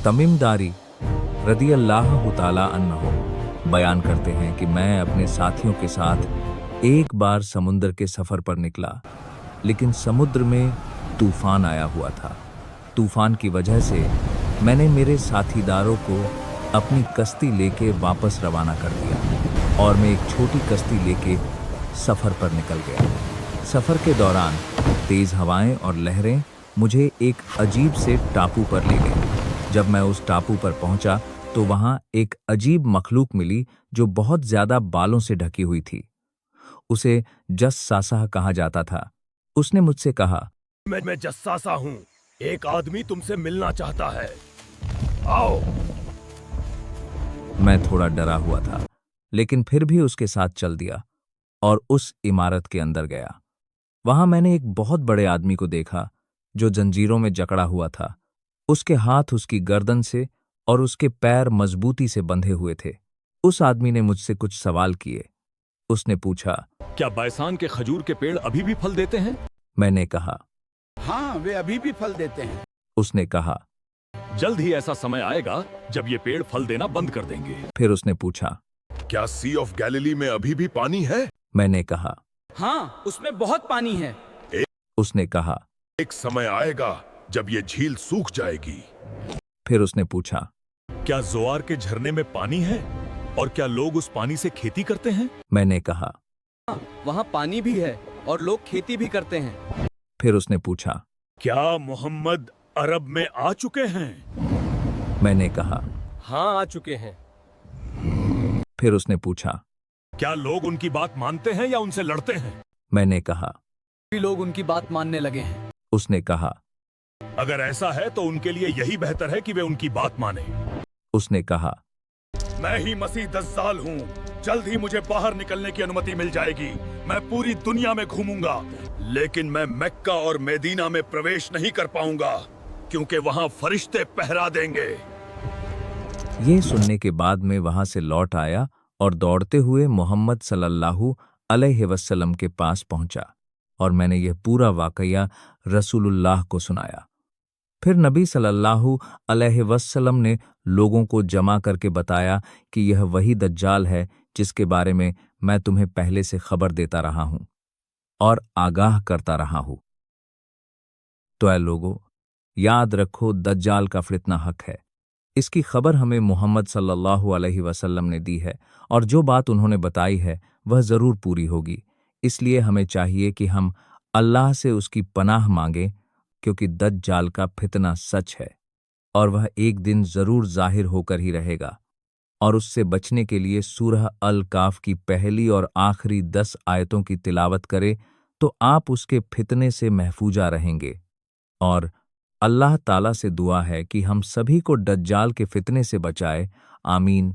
तमीम दारी रदियल्लाहु ताला अन्हो बयान करते हैं कि मैं अपने साथियों के साथ एक बार समुद्र के सफ़र पर निकला, लेकिन समुद्र में तूफान आया हुआ था। तूफान की वजह से मैंने मेरे साथीदारों को अपनी कश्ती लेके वापस रवाना कर दिया और मैं एक छोटी कश्ती लेके सफ़र पर निकल गया। सफ़र के दौरान तेज़ हवाएं और लहरें मुझे एक अजीब से टापू पर ले गई। जब मैं उस टापू पर पहुंचा तो वहां एक अजीब मखलूक मिली जो बहुत ज़्यादा बालों से ढकी हुई थी। उसे जस्सासा कहा जाता था। उसने मुझसे कहा, मैं जस्सासा हूँ, एक आदमी तुमसे मिलना चाहता है, आओ। मैं थोड़ा डरा हुआ था, लेकिन फिर भी उसके साथ चल दिया और उस इमारत के अंदर गया। वहां मैंने एक बहुत बड़े आदमी को देखा जो जंजीरों में जकड़ा हुआ था। उसके हाथ उसकी गर्दन से और उसके पैर मजबूती से बंधे हुए थे। उस आदमी ने मुझसे कुछ सवाल किए। उसने पूछा, क्या बैसान के खजूर के पेड़ अभी भी फल देते हैं? मैंने कहा, हाँ, वे अभी भी फल देते हैं। उसने कहा, जल्द ही ऐसा समय आएगा जब ये पेड़ फल देना बंद कर देंगे। फिर उसने पूछा, क्या सी ऑफ गैलिली में अभी भी पानी है? मैंने कहा, हाँ, उसमें बहुत पानी है। उसने कहा, एक समय आएगा जब ये झील सूख जाएगी। फिर उसने पूछा, क्या जोआर के झरने में पानी है और क्या लोग उस पानी से खेती करते हैं? मैंने कहा, वहाँ पानी भी है और लोग खेती भी करते हैं। फिर उसने पूछा, क्या मोहम्मद अरब में आ चुके हैं? मैंने कहा, हाँ, आ चुके हैं। फिर उसने पूछा, क्या लोग उनकी बात मानते हैं या उनसे लड़ते हैं? मैंने कहा, भी लोग उनकी बात मानने लगे हैं। उसने कहा, अगर ऐसा है तो उनके लिए यही बेहतर है कि वे उनकी बात माने। उसने कहा, मैं ही मसीह दज्जाल हूँ, जल्द ही मुझे बाहर निकलने की अनुमति मिल जाएगी। मैं पूरी दुनिया में घूमूंगा, लेकिन मैं मक्का और मदीना में प्रवेश नहीं कर पाऊंगा क्योंकि वहां फरिश्ते पहरा देंगे। यह सुनने के बाद मैं वहां से लौट आया और दौड़ते हुए मोहम्मद सल्लल्लाहु अलैहि वसल्लम के पास पहुंचा और मैंने यह पूरा वाकया रसूलुल्लाह को सुनाया। फिर नबी सल्लल्लाहु अलैहि वसल्लम ने लोगों को जमा करके बताया कि यह वही दज्जाल है जिसके बारे में मैं तुम्हें पहले से खबर देता रहा हूं और आगाह करता रहा हूं। तो ऐ लोगों, याद रखो, दज्जाल का फितना हक है। इसकी खबर हमें मोहम्मद सल्लल्लाहु अलैहि वसल्लम ने दी है और जो बात उन्होंने बताई है वह ज़रूर पूरी होगी। इसलिए हमें चाहिए कि हम अल्लाह से उसकी पनाह मांगें, क्योंकि दज्जाल का फितना सच है और वह एक दिन ज़रूर जाहिर होकर ही रहेगा। और उससे बचने के लिए सूरह अल काफ की पहली और आखिरी 10 आयतों की तिलावत करें तो आप उसके फितने से महफूजा रहेंगे। और अल्लाह ताला से दुआ है कि हम सभी को दज्जाल के फितने से बचाए। आमीन।